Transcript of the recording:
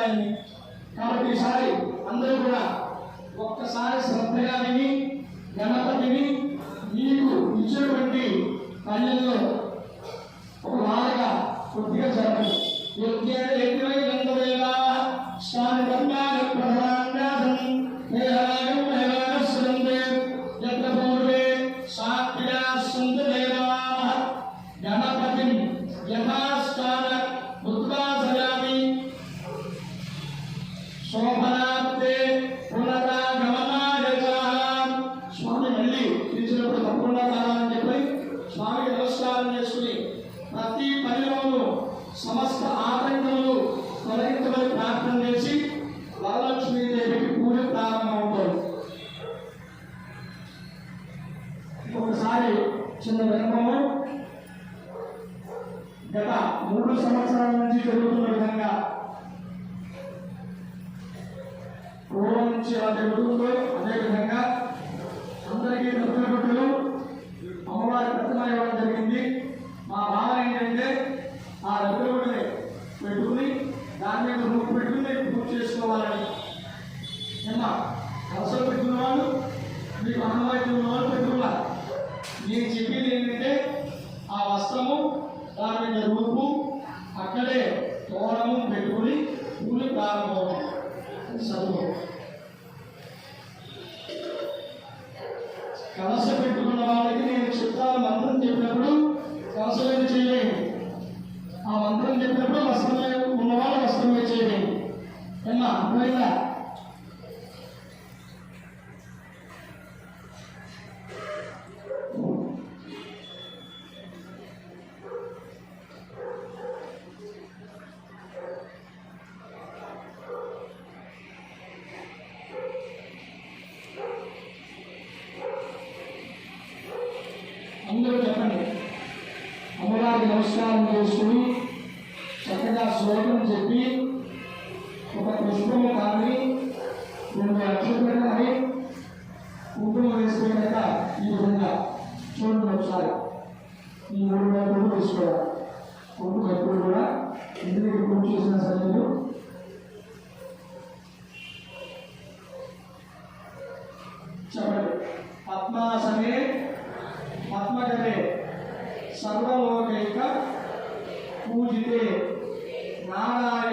దేవాలయాన్ని. కాబట్టి ఈసారి అందరూ కూడా ఒక్కసారి శ్రద్ధగా విని గణపతిని మీకు ఇచ్చినటువంటి పల్లెల్లో ఒక వారగా కొద్దిగా జరగదు. గణపతి యథాస్థాన ఉద్వాసయామి శోభనార్థే పునరాగమనాయ. స్వామి మళ్ళీ పిలిచినప్పుడు తప్పకుండా కావాలని చెప్పి స్వామికి నమస్కారం చేసుకుని ప్రతి పనిలోనూ సమస్త ఆటంకములు తొలగించమని ప్రార్థన చేసి వరలక్ష్మీదేవికి పూజ ప్రారంభమవుతుంది. ఒకసారి చిన్న విన్నపము. గత 3 సంవత్సరాల నుంచి జరుగుతున్న విధంగా పూర్వం నుంచి ఎలా జరుగుతుందో అదేవిధంగా అందరికీ దత్తగుడ్డలు అమ్మవారి ప్రతిమ ఇవ్వడం జరిగింది. మా భావన ఏంటంటే ఆ దత్తగుడ్డని పెట్టుకుని దాని మీద రూపు పెట్టుకుని పూజ చేసుకోవాలని. ఏమా అవసరం పెట్టుకున్న వాళ్ళు మీకు అనుభవం ఉన్న వాళ్ళు పెట్టుకున్నారు. నేను చెప్పింది ఏంటంటే ఆ వస్త్రము దాని మీద రూపు అక్కడే తోరణము పెట్టుకుని పూజ ప్రారంభం చదువు. కలస పెట్టుకున్న వాళ్ళకి నేను చెప్తాను మంత్రం చెప్పినప్పుడు కలసలేదు చేయలేము. ఆ మంత్రం చెప్పినప్పుడు వస్త్రమే ఉన్నవాళ్ళు వస్త్రమే చేయలేము. ఏమా అర్థమైందా? అందరూ చెప్పండి. అమ్మవారికి నమస్కారం చేసుకుని చక్కగా శ్లోకం చెప్పి ఒక పుష్పము కానీ 2 అక్షతలు కానీ కుంకుమ వేసుకున్నాక ఈ విధంగా చూడండి. ఒకసారి ఈ 3 వైపులు తీసుకోవాలి. కుంకుమ ఎప్పుడు కూడా ఇంటికి పూజ చేసిన సరే చెప్పండి. పద్మాసనే పద్మకరే సర్వలోకైక పూజితే నారాయణ